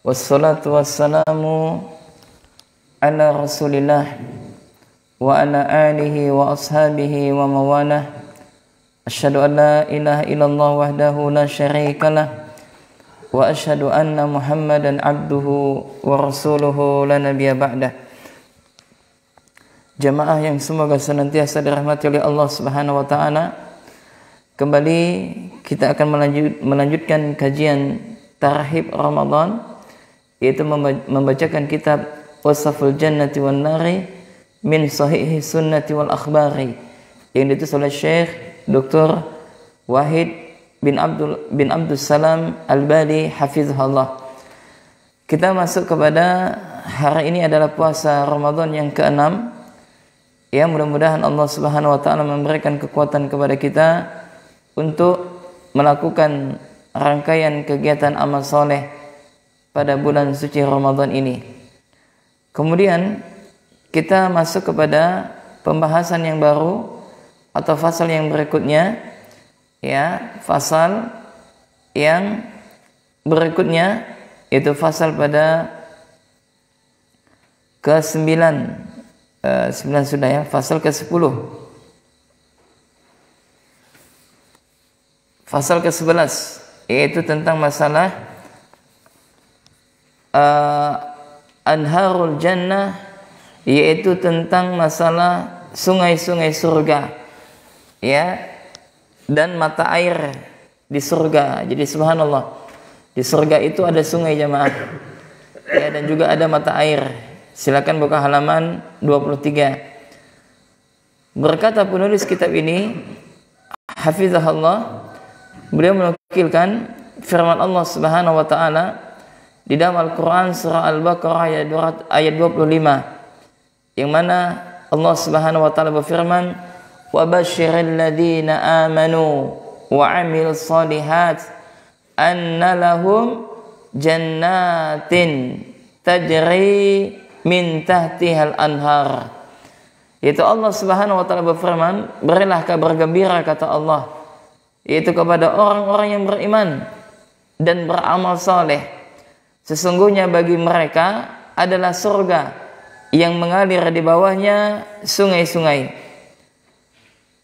Wassalatu wassalamu ala Rasulillah wa ala alihi wa ashabihi wa mawalah. Asyhadu an la ilaha illallah wahdahu la syarikalah wa asyhadu anna Muhammadan abduhu wa rasuluhu la nabiyya ba'dah. Jamaah yang semoga senantiasa dirahmati oleh Allah Subhanahu wa taala. Kembali kita akan melanjutkan kajian Tarhib Ramadan, yaitu membacakan kitab Wasaful Jannati wan Nari min Sahihi Sunnati wal Akhbari yang ditulis oleh Syekh Dr. Wahid bin Abdul Salam Al-Bali hafizahullah. Kita masuk kepada hari ini adalah puasa Ramadan yang ke-6. Ya, mudah-mudahan Allah Subhanahu wa taala memberikan kekuatan kepada kita untuk melakukan rangkaian kegiatan amal soleh pada bulan suci Ramadan ini. Kemudian kita masuk kepada pembahasan yang baru atau fasal yang berikutnya. Ya, fasal yang berikutnya yaitu fasal pada ke-9. 9 sudah ya, fasal ke-10. Fasal ke-11 yaitu tentang masalah Anharul Jannah, yaitu tentang masalah sungai-sungai surga, ya, dan mata air di surga. Jadi subhanallah, di surga itu ada sungai jamaah, ya, dan juga ada mata air. Silakan buka halaman 23. Berkata penulis kitab ini hafizahullah, beliau menukilkan firman Allah Subhanahu wa taala di dalam Al-Qur'an surah Al-Baqarah ayat 25, yang mana Allah Subhanahu wa taala berfirman, "Wa basyiril ladzina amanu wa 'amilus shalihat anna lahum jannatin tajri min tahtihal anhar." Yaitu Allah Subhanahu wa taala berfirman, berilah kabar gembira, kata Allah, yaitu kepada orang-orang yang beriman dan beramal saleh, sesungguhnya bagi mereka adalah surga yang mengalir di bawahnya sungai-sungai.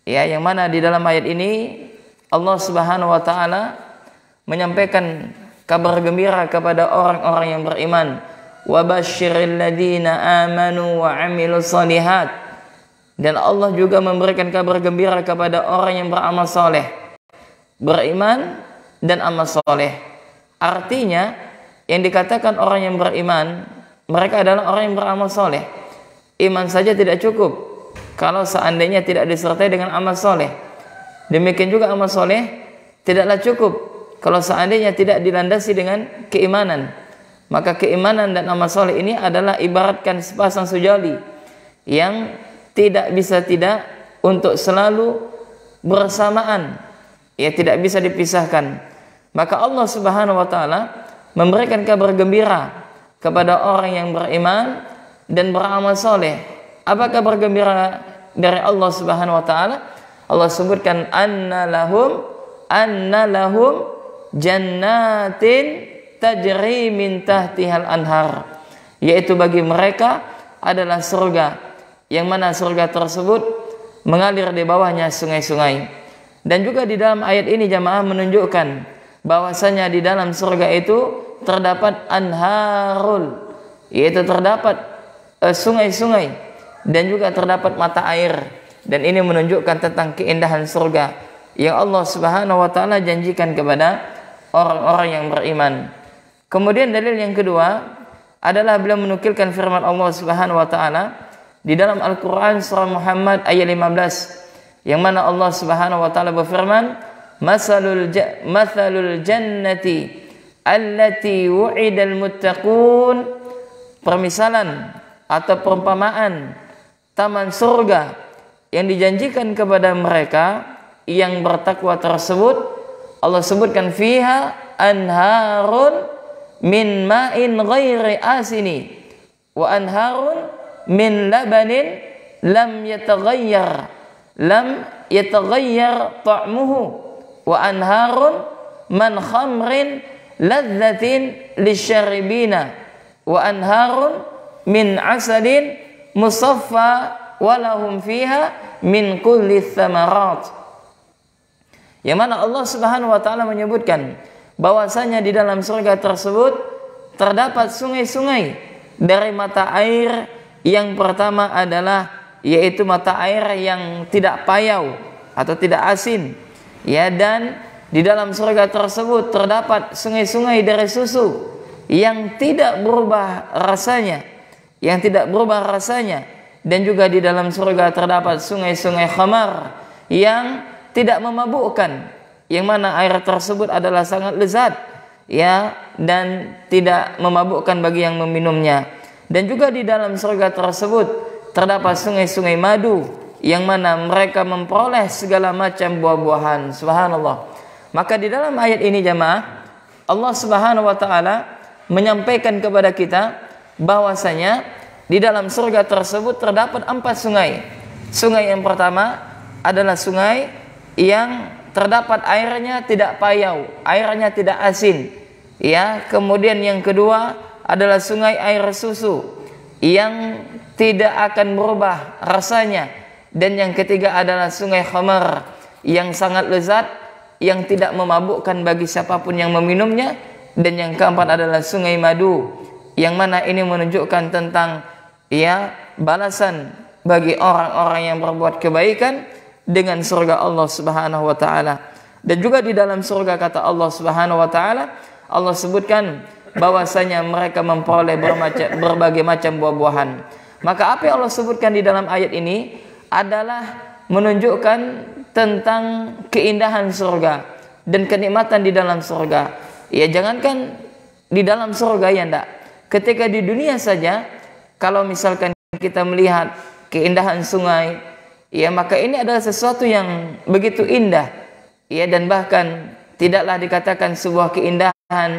Ya, yang mana di dalam ayat ini Allah Subhanahu wa taala menyampaikan kabar gembira kepada orang-orang yang beriman. Wa basyiril ladzina amanu wa 'amilus shalihat. Dan Allah juga memberikan kabar gembira kepada orang yang beramal saleh, beriman dan amal soleh. Artinya yang dikatakan orang yang beriman, mereka adalah orang yang beramal soleh. Iman saja tidak cukup kalau seandainya tidak disertai dengan amal soleh. Demikian juga amal soleh tidaklah cukup kalau seandainya tidak dilandasi dengan keimanan. Maka keimanan dan amal soleh ini adalah ibaratkan sepasang sejoli yang tidak bisa tidak untuk selalu bersamaan, ya, tidak bisa dipisahkan. Maka Allah Subhanahu wa taala memberikan kabar gembira kepada orang yang beriman dan beramal soleh. Apa kabar gembira dari Allah Subhanahu wa taala? Allah sebutkan anna lahum jannatin tajri min tahtihal anhar, yaitu bagi mereka adalah surga, yang mana surga tersebut mengalir di bawahnya sungai-sungai. Dan juga di dalam ayat ini jamaah menunjukkan bahwasanya di dalam surga itu terdapat anharul, yaitu terdapat sungai-sungai, dan juga terdapat mata air. Dan ini menunjukkan tentang keindahan surga yang Allah Subhanahu wa taala janjikan kepada orang-orang yang beriman. Kemudian dalil yang kedua adalah beliau menukilkan firman Allah Subhanahu wa taala di dalam Al-Qur'an surah Muhammad ayat 15, yang mana Allah Subhanahu wa taala berfirman, Mathalul jannati allati wu'idal muttaqun. Permisalan atau perumpamaan taman surga yang dijanjikan kepada mereka yang bertakwa tersebut, Allah sebutkan fiha anharun min ma'in ghairi asini wa anharun min labanin lam yataghayyar ta'muhu wa anharun man khamrin ladzatin lisyaribina wa anharun min asalin musaffa walahum fiha min kulli tsamarat. Yang mana Allah Subhanahu wa taala menyebutkan bahwasanya di dalam surga tersebut terdapat sungai-sungai dari mata air. Yang pertama adalah yaitu mata air yang tidak payau atau tidak asin, ya, dan di dalam surga tersebut terdapat sungai-sungai dari susu yang tidak berubah rasanya, dan juga di dalam surga terdapat sungai-sungai khamar yang tidak memabukkan, yang mana air tersebut adalah sangat lezat, ya, dan tidak memabukkan bagi yang meminumnya. Dan juga di dalam surga tersebut terdapat sungai-sungai madu yang mana mereka memperoleh segala macam buah-buahan. Subhanallah. Maka di dalam ayat ini jamaah, Allah Subhanahu wa taala menyampaikan kepada kita bahwasanya di dalam surga tersebut terdapat 4 sungai. Sungai yang pertama adalah sungai yang terdapat airnya tidak payau, airnya tidak asin. Ya, kemudian yang kedua adalah sungai air susu yang tidak akan berubah rasanya, dan yang ketiga adalah sungai khamar yang sangat lezat, yang tidak memabukkan bagi siapapun yang meminumnya, dan yang keempat adalah sungai madu, yang mana ini menunjukkan tentang, ya, balasan bagi orang-orang yang berbuat kebaikan dengan surga Allah Subhanahu wa taala. Dan juga di dalam surga kata Allah Subhanahu wa taala, Allah sebutkan bahwasanya mereka memperoleh berbagai macam buah-buahan. Maka apa yang Allah sebutkan di dalam ayat ini adalah menunjukkan tentang keindahan surga dan kenikmatan di dalam surga. Ya, jangankan di dalam surga, ya ndak, ketika di dunia saja kalau misalkan kita melihat keindahan sungai, ya, maka ini adalah sesuatu yang begitu indah, ya, dan bahkan tidaklah dikatakan sebuah keindahan,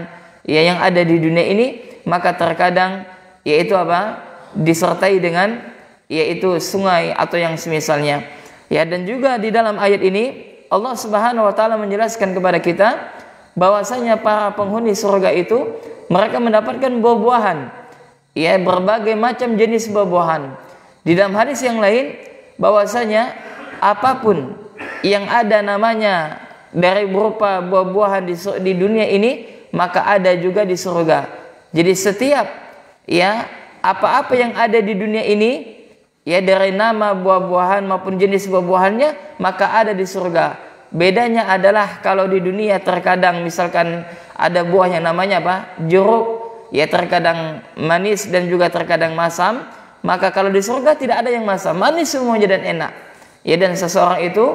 ya, yang ada di dunia ini, maka terkadang yaitu apa? Disertai dengan yaitu sungai atau yang semisalnya. Ya, dan juga di dalam ayat ini Allah Subhanahu wa taala menjelaskan kepada kita bahwasanya para penghuni surga itu mereka mendapatkan buah-buahan, ya, berbagai macam jenis buah-buahan. Di dalam hadis yang lain bahwasanya apapun yang ada namanya dari berupa buah-buahan di dunia ini, maka ada juga di surga. Jadi setiap, ya, apa-apa yang ada di dunia ini, ya, dari nama buah-buahan maupun jenis buah-buahannya, maka ada di surga. Bedanya adalah kalau di dunia terkadang misalkan ada buah yang namanya apa? Jeruk, ya, terkadang manis dan juga terkadang masam. Maka kalau di surga tidak ada yang masam, manis semuanya dan enak. Ya, dan seseorang itu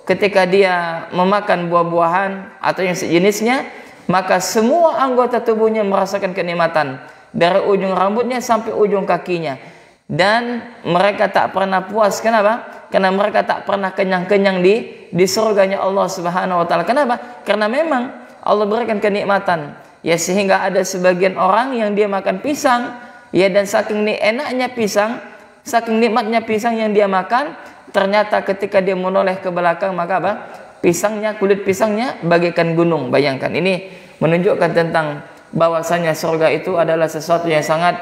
ketika dia memakan buah-buahan atau yang sejenisnya, maka semua anggota tubuhnya merasakan kenikmatan dari ujung rambutnya sampai ujung kakinya, dan mereka tak pernah puas. Kenapa? Karena mereka tak pernah kenyang-kenyang di surganya Allah Subhanahu wa taala. Kenapa? Karena memang Allah berikan kenikmatan, ya, sehingga ada sebagian orang yang dia makan pisang, ya, dan saking enaknya pisang, saking nikmatnya pisang yang dia makan, ternyata ketika dia menoleh ke belakang, maka apa? Pisangnya, kulit pisangnya bagaikan gunung. Bayangkan, ini menunjukkan tentang bahwasanya surga itu adalah sesuatu yang sangat,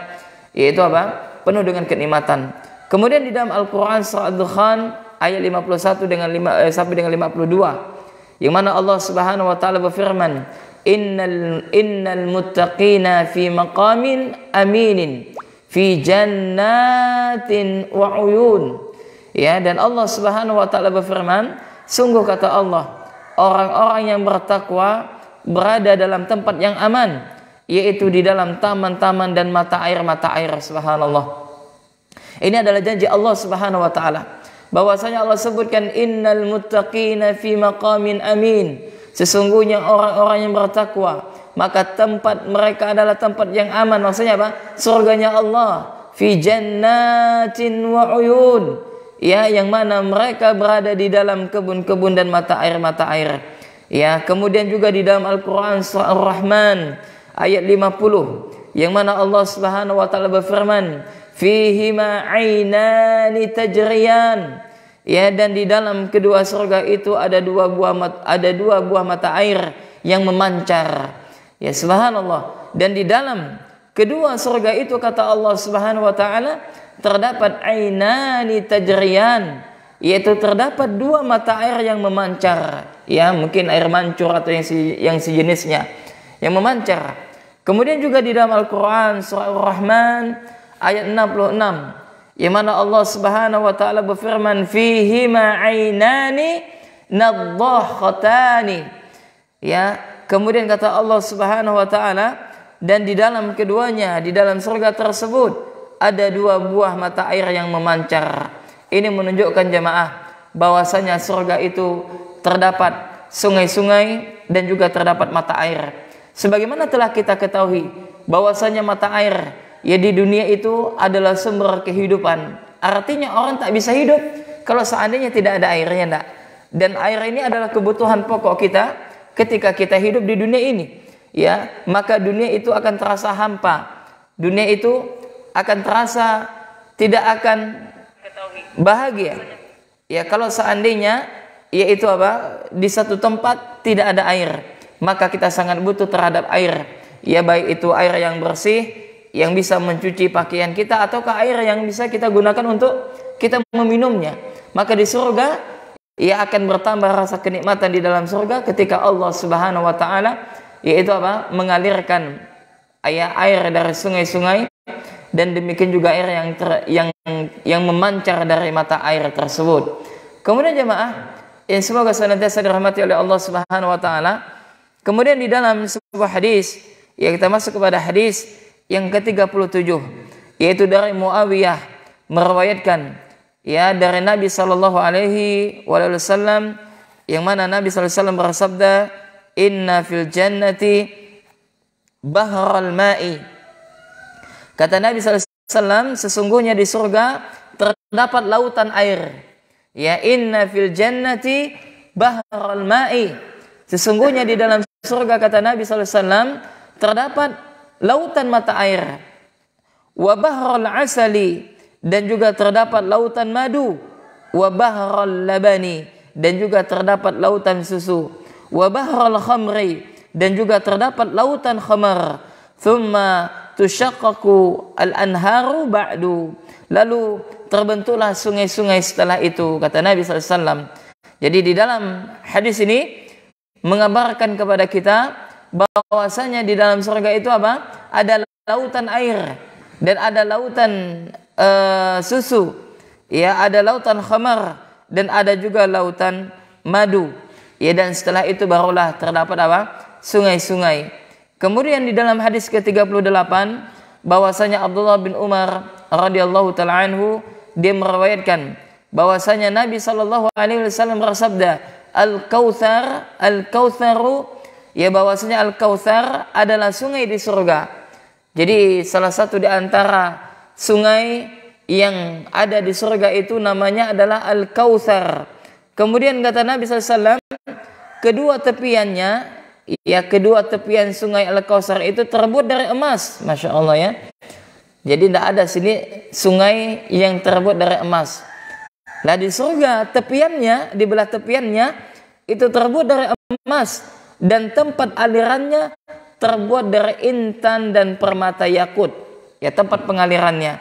yaitu apa? Penuh dengan kenikmatan. Kemudian di dalam Al-Qur'an surah Ad-Dukhan ayat 51 sampai dengan 52, yang mana Allah Subhanahu wa taala berfirman, innal muttaqina fi maqamin aminin fi jannatin wa uyun. Ya, dan Allah Subhanahu wa taala berfirman, sungguh kata Allah, orang-orang yang bertakwa berada dalam tempat yang aman, yaitu di dalam taman-taman dan mata air. Subhanallah. Ini adalah janji Allah Subhanahu wa taala. Bahwasanya Allah sebutkan innal muttaqina fi maqamin amin. Sesungguhnya orang-orang yang bertakwa, maka tempat mereka adalah tempat yang aman. Maksudnya apa? Surganya Allah. Fi jannatin wa uyun. Ya, yang mana mereka berada di dalam kebun-kebun dan mata air. Ya, kemudian juga di dalam Al-Qur'an surah Ar-Rahman ayat 50, yang mana Allah Subhanahu wa taala berfirman, fihima 'ainani tajriyan. Ya, dan di dalam kedua surga itu ada dua buah mata air yang memancar. Ya subhanallah. Dan di dalam kedua surga itu kata Allah Subhanahu wa taala terdapat ainani tajriyan, yaitu terdapat dua mata air yang memancar. Ya, mungkin air mancur atau yang sejenisnya yang memancar. Kemudian juga di dalam Al-Qur'an surah Ar-Rahman ayat 66 yang mana Allah Subhanahu wa taala berfirman fihi ma ainani nadhakhatani. Ya, kemudian kata Allah Subhanahu wa taala dan di dalam keduanya di dalam surga tersebut ada dua buah mata air yang memancar. Ini menunjukkan jemaah bahwasanya surga itu terdapat sungai-sungai dan juga terdapat mata air. Sebagaimana telah kita ketahui bahwasanya mata air ya di dunia itu adalah sumber kehidupan. Artinya orang tak bisa hidup kalau seandainya tidak ada airnya, enggak. Dan air ini adalah kebutuhan pokok kita ketika kita hidup di dunia ini. Ya, maka dunia itu akan terasa hampa. Dunia itu akan terasa tidak akan bahagia. Ya, kalau seandainya yaitu apa? Di satu tempat tidak ada air, maka kita sangat butuh terhadap air. Ya, baik itu air yang bersih yang bisa mencuci pakaian kita ataukah air yang bisa kita gunakan untuk kita meminumnya. Maka di surga ia akan bertambah rasa kenikmatan di dalam surga ketika Allah Subhanahu wa taala yaitu apa? Mengalirkan air dari sungai-sungai dan demikian juga air yang memancar dari mata air tersebut. Kemudian jemaah yang semoga senantiasa dirahmati oleh Allah Subhanahu wa taala. Kemudian di dalam sebuah hadis, ya kita masuk kepada hadis yang ke-37, yaitu dari Muawiyah meriwayatkan ya dari Nabi sallallahu alaihi wasallam yang mana Nabi sallallahu alaihi wasallam bersabda, "Inna fil jannati bahral ma'i." Kata Nabi sallallahu alaihi wasallam, sesungguhnya di surga terdapat lautan air. Ya, inna fil jannati bahral ma'i. Sesungguhnya di dalam surga kata Nabi sallallahu alaihi wasallam terdapat lautan mata air. Wa bahral asali, dan juga terdapat lautan madu. Wa bahral labani, dan juga terdapat lautan susu. Wa bahral khamri, dan juga terdapat lautan khamar. Thumma tushaqqaqu al-anharu ba'du. Lalu terbentuklah sungai-sungai setelah itu, kata Nabi sallallahu alaihi wasallam. Jadi di dalam hadis ini mengabarkan kepada kita bahwasanya di dalam surga itu apa? Ada lautan air dan ada lautan susu. Ya, ada lautan khamar dan ada juga lautan madu. Ya, dan setelah itu barulah terdapat apa? Sungai-sungai. Kemudian di dalam hadis ke-38 bahwasanya Abdullah bin Umar radhiyallahu taala anhu dia meriwayatkan bahwasanya Nabi sallallahu alaihi wasallam bersabda, Al-Kautsaru, ya bahwasanya Al-Kautsar adalah sungai di surga. Jadi salah satu di antara sungai yang ada di surga itu namanya adalah Al-Kautsar. Kemudian kata Nabi SAW, kedua tepian sungai Al-Kautsar itu terbuat dari emas. Masya Allah ya. Jadi tidak ada sini sungai yang terbuat dari emas. Nah di surga tepiannya, di belah tepiannya itu terbuat dari emas dan tempat alirannya terbuat dari intan dan permata yakut. Ya, tempat pengalirannya.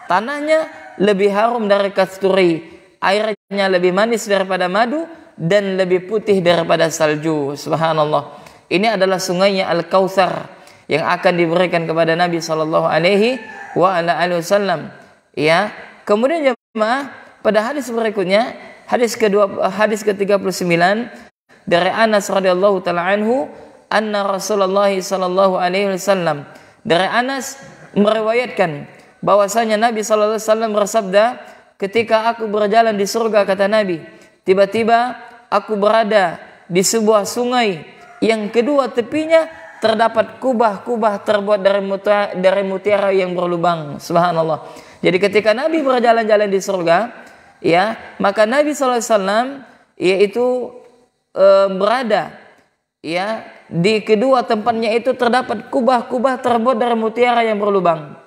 Tanahnya lebih harum dari kasturi, airnya lebih manis daripada madu dan lebih putih daripada salju. Subhanallah. Ini adalah sungainya Al-Kautsar yang akan diberikan kepada Nabi sallallahu alaihi wasallam. Ya. Kemudian jemaah pada hadis berikutnya, hadis ke-39 dari Anas radhiyallahu taala anhu, anna Rasulullah sallallahu alaihi wasallam, dari Anas meriwayatkan bahwasanya Nabi sallallahu alaihi wasallam bersabda, ketika aku berjalan di surga kata Nabi, tiba-tiba aku berada di sebuah sungai yang kedua tepinya terdapat kubah-kubah terbuat dari mutiara yang berlubang. Subhanallah. Jadi ketika Nabi berjalan-jalan di surga, ya, maka Nabi SAW yaitu berada ya di kedua tempatnya itu terdapat kubah-kubah terbuat dari mutiara yang berlubang.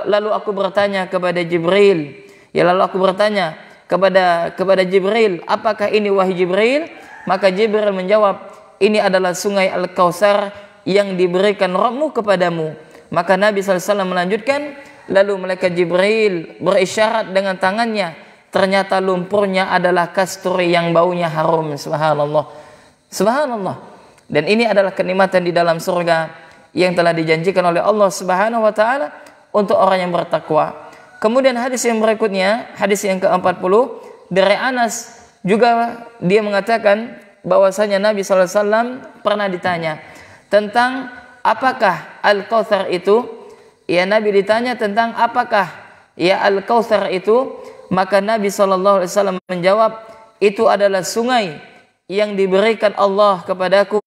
Lalu aku bertanya kepada Jibril, ya lalu aku bertanya kepada Jibril, apakah ini wahai Jibril? Maka Jibril menjawab, ini adalah sungai Al-Kautsar yang diberikan Rabbmu kepadamu. Maka Nabi SAW melanjutkan, lalu malaikat Jibril berisyarat dengan tangannya, ternyata lumpurnya adalah kasturi yang baunya harum. Subhanallah, subhanallah. Dan ini adalah kenikmatan di dalam surga yang telah dijanjikan oleh Allah Subhanahu wa taala untuk orang yang bertakwa. Kemudian hadis yang berikutnya, hadis yang ke-40 dari Anas, juga dia mengatakan bahwasanya Nabi SAW pernah ditanya tentang apakah Al-Kautsar itu. Ya, Nabi ditanya tentang apakah ya Al-Kautsar itu, maka Nabi SAW menjawab, itu adalah sungai yang diberikan Allah kepadaku,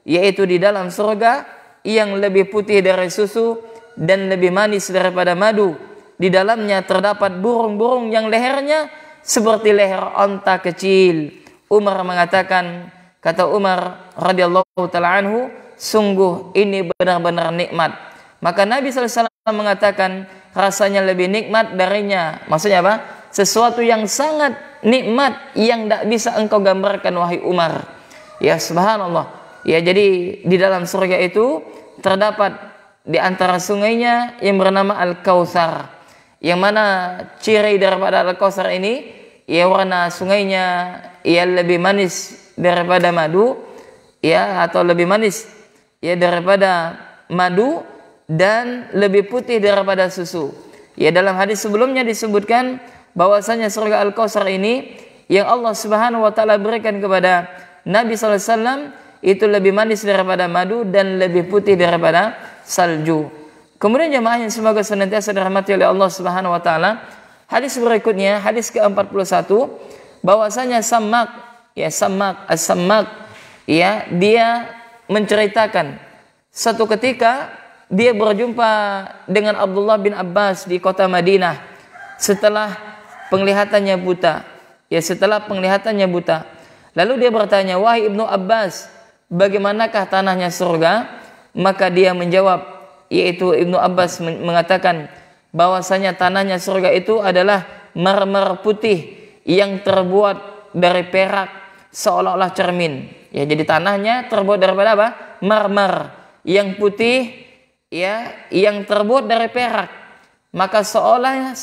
yaitu di dalam surga, yang lebih putih dari susu dan lebih manis daripada madu. Di dalamnya terdapat burung-burung yang lehernya seperti leher onta kecil. Umar mengatakan, kata Umar radhiyallahu taala anhu, sungguh ini benar-benar nikmat. Maka Nabi SAW mengatakan, rasanya lebih nikmat darinya. Maksudnya apa? Sesuatu yang sangat nikmat yang tidak bisa engkau gambarkan, wahai Umar. Ya, subhanallah. Ya, jadi di dalam surga itu terdapat di antara sungainya yang bernama Al-Kautsar. Yang mana ciri daripada Al-Kautsar ini, ya warna sungainya ya lebih manis daripada madu, ya, atau lebih manis ya daripada madu dan lebih putih daripada susu. Ya, dalam hadis sebelumnya disebutkan bahwasanya surga Al-Kautsar ini yang Allah Subhanahu wa taala berikan kepada Nabi sallallahu alaihi wasallam itu lebih manis daripada madu dan lebih putih daripada salju. Kemudian jemaah yang semoga senantiasa dirahmati oleh Allah Subhanahu wa taala, hadis berikutnya, hadis ke-41, bahwasanya Sammak, ya Sammak, As-Sammak, ya, dia menceritakan satu ketika dia berjumpa dengan Abdullah bin Abbas di kota Madinah setelah penglihatannya buta. Ya, setelah penglihatannya buta. Lalu dia bertanya, wahai Ibnu Abbas, bagaimanakah tanahnya surga? Maka dia menjawab, yaitu Ibnu Abbas mengatakan bahwasanya tanahnya surga itu adalah marmer putih yang terbuat dari perak seolah-olah cermin. Ya, jadi tanahnya terbuat daripada apa? Marmer yang putih, ya, yang terbuat dari perak. Maka seolah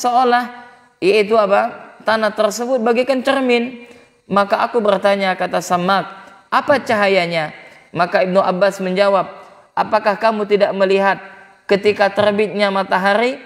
yaitu apa? Tanah tersebut bagaikan cermin. Maka aku bertanya, kata Sammak, apa cahayanya? Maka Ibnu Abbas menjawab, apakah kamu tidak melihat ketika terbitnya matahari?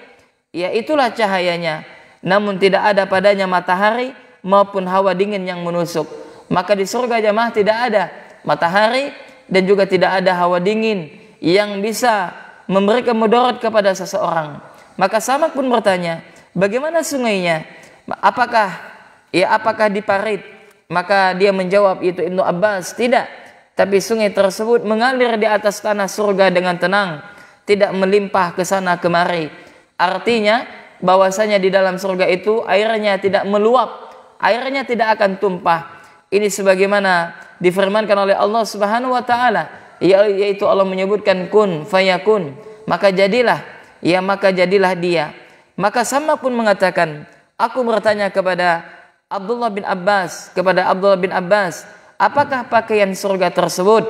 Ya, itulah cahayanya. Namun tidak ada padanya matahari maupun hawa dingin yang menusuk. Maka di surga jemaah tidak ada matahari dan juga tidak ada hawa dingin yang bisa memberikan mudarat kepada seseorang. Maka Sammak pun bertanya, bagaimana sungainya? Apakah diparit? Maka dia menjawab, itu Ibnu Abbas, tidak. Tapi sungai tersebut mengalir di atas tanah surga dengan tenang, tidak melimpah ke sana kemari. Artinya bahwasanya di dalam surga itu airnya tidak meluap, airnya tidak akan tumpah. Ini sebagaimana difirmankan oleh Allah Subhanahu wa taala, yaitu Allah menyebutkan kun fayakun, maka jadilah, ya maka jadilah dia. Maka Sammak pun mengatakan, aku bertanya kepada Abdullah bin Abbas, apakah pakaian surga tersebut?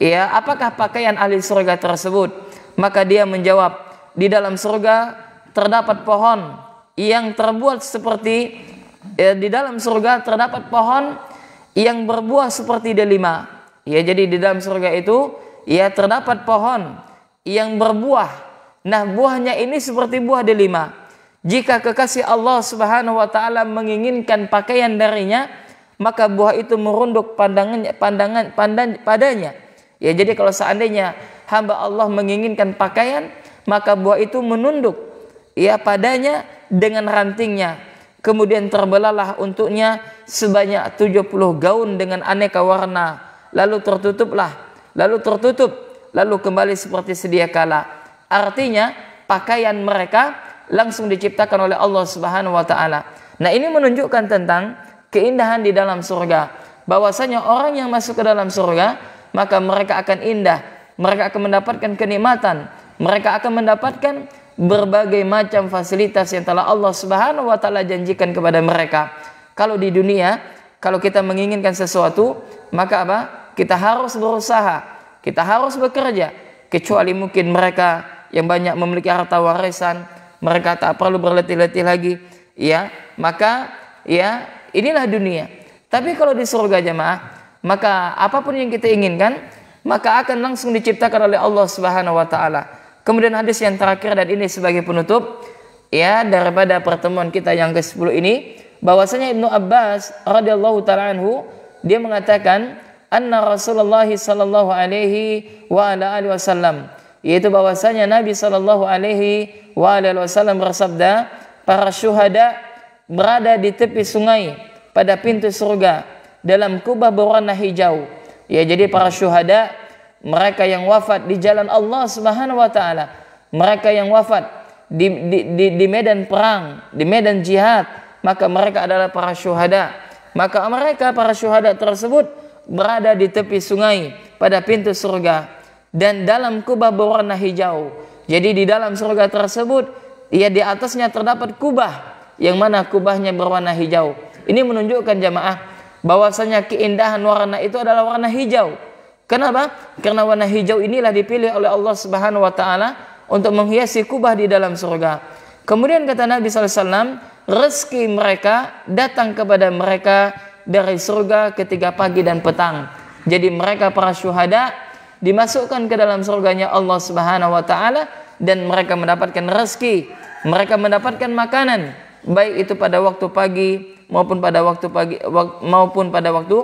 Ya, apakah pakaian ahli surga tersebut? Maka dia menjawab, di dalam surga terdapat pohon yang terbuat seperti, di dalam surga terdapat pohon yang berbuah seperti delima. Ya, jadi di dalam surga itu ya terdapat pohon yang berbuah. Nah, buahnya ini seperti buah delima. Jika kekasih Allah Subhanahu wa taala menginginkan pakaian darinya, maka buah itu merunduk padanya. Ya, jadi kalau seandainya hamba Allah menginginkan pakaian, maka buah itu menunduk ya padanya dengan rantingnya. Kemudian terbelalah untuknya sebanyak 70 gaun dengan aneka warna. Lalu tertutup, lalu kembali seperti sedia kala. Artinya pakaian mereka langsung diciptakan oleh Allah Subhanahu wa taala. Nah, ini menunjukkan tentang keindahan di dalam surga. Bahwasanya orang yang masuk ke dalam surga, maka mereka akan indah, mereka akan mendapatkan kenikmatan, mereka akan mendapatkan berbagai macam fasilitas yang telah Allah Subhanahu wa taala janjikan kepada mereka. Kalau di dunia, kalau kita menginginkan sesuatu, maka apa? Kita harus berusaha kita harus bekerja, kecuali mungkin mereka yang banyak memiliki harta warisan, mereka tak perlu berletih-letih lagi, ya, maka ya inilah dunia. Tapi kalau di surga jemaah, maka apapun yang kita inginkan, maka akan langsung diciptakan oleh Allah Subhanahu wa taala. Kemudian hadis yang terakhir, dan ini sebagai penutup ya daripada pertemuan kita yang ke-10 ini, bahwasanya Ibnu Abbas radhiyallahu taala anhu dia mengatakan anna Rasulullah sallallahu alaihi wa ala alihi wasallam, yaitu bahwasanya Nabi sallallahu alaihi wa alihi wasallam bersabda, para syuhada berada di tepi sungai pada pintu surga dalam kubah berwarna hijau. Ya, jadi para syuhada, mereka yang wafat di jalan Allah Subhanahu wa taala, mereka yang wafat di medan perang, di medan jihad, maka mereka adalah para syuhada. Maka mereka para syuhada tersebut berada di tepi sungai pada pintu surga dan dalam kubah berwarna hijau. Jadi di dalam surga tersebut, ya di atasnya terdapat kubah yang mana kubahnya berwarna hijau. Ini menunjukkan jamaah bahwasanya keindahan warna itu adalah warna hijau. Kenapa? Karena warna hijau inilah dipilih oleh Allah Subhanahu wa taala untuk menghiasi kubah di dalam surga. Kemudian kata Nabi sallallahu alaihi wasallam, rezeki mereka datang kepada mereka dari surga ketika pagi dan petang. Jadi mereka para syuhada dimasukkan ke dalam surganya Allah Subhanahu wa taala, dan mereka mendapatkan rezeki, mereka mendapatkan makanan, baik itu pada waktu pagi maupun pada waktu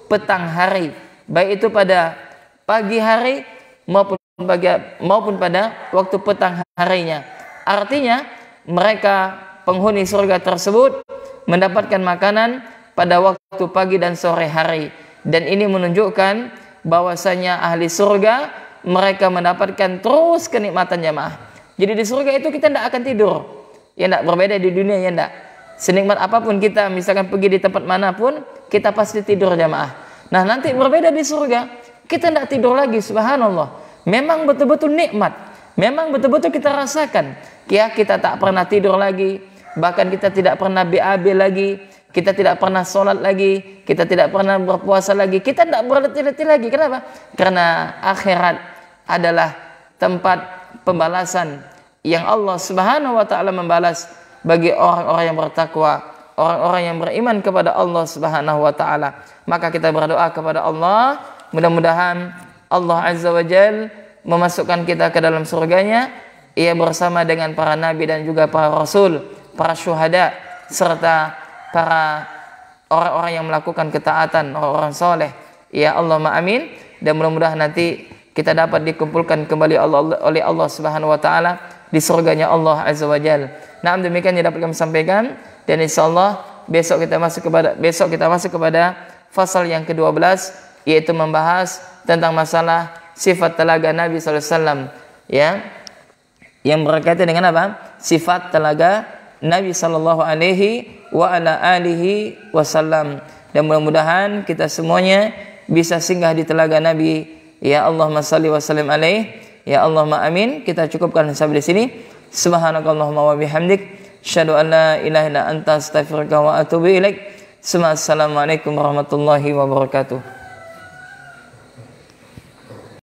petang hari, baik itu pada pagi hari maupun pada waktu petang harinya. Artinya mereka penghuni surga tersebut mendapatkan makanan pada waktu pagi dan sore hari, dan ini menunjukkan bahwasanya ahli surga mereka mendapatkan terus kenikmatan jamaah. Jadi di surga itu kita tidak akan tidur, ya tidak, berbeda di dunia ya tidak. Senikmat apapun kita misalkan pergi di tempat manapun, kita pasti tidur jamaah. Nah nanti berbeda di surga, kita tidak tidur lagi, subhanallah. Memang betul-betul nikmat, memang betul-betul kita rasakan. Ya, kita tak pernah tidur lagi, bahkan kita tidak pernah BAB lagi, kita tidak pernah sholat lagi, kita tidak pernah berpuasa lagi, kita tidak berletih-letih lagi. Kenapa? Karena akhirat adalah tempat pembalasan yang Allah Subhanahu wa taala membalas bagi orang-orang yang bertakwa, orang-orang yang beriman kepada Allah Subhanahu wa taala. Maka kita berdoa kepada Allah, mudah-mudahan Allah Azza wa Jalla memasukkan kita ke dalam surganya, ia bersama dengan para nabi dan juga para rasul, para syuhada, serta para orang-orang yang melakukan ketaatan, orang-orang soleh. Ya Allahumma amin. Dan mudah-mudahan nanti kita dapat dikumpulkan kembali oleh Allah Subhanahu wa taala di surganya Allah Azza wa Jalla. Nah, demikian yang dapat kami sampaikan, dan insyaallah besok kita masuk kepada fasal yang ke-12, yaitu membahas tentang masalah sifat telaga Nabi sallallahu alaihi wasallam, ya. Yang berkaitan dengan apa? Sifat telaga Nabi sallallahu alaihi wa ala alihi wasallam. Dan mudah-mudahan kita semuanya bisa singgah di telaga Nabi. Ya Allahumma salli wa sallim alaihi. Ya Allahumma amin. Kita cukupkan sampai di sini. Subhanakallahumma wa bihamdik, asyhadu an la ilaha illa anta, astaghfiruka wa atubu ilaik. Assalamualaikum warahmatullahi wabarakatuh.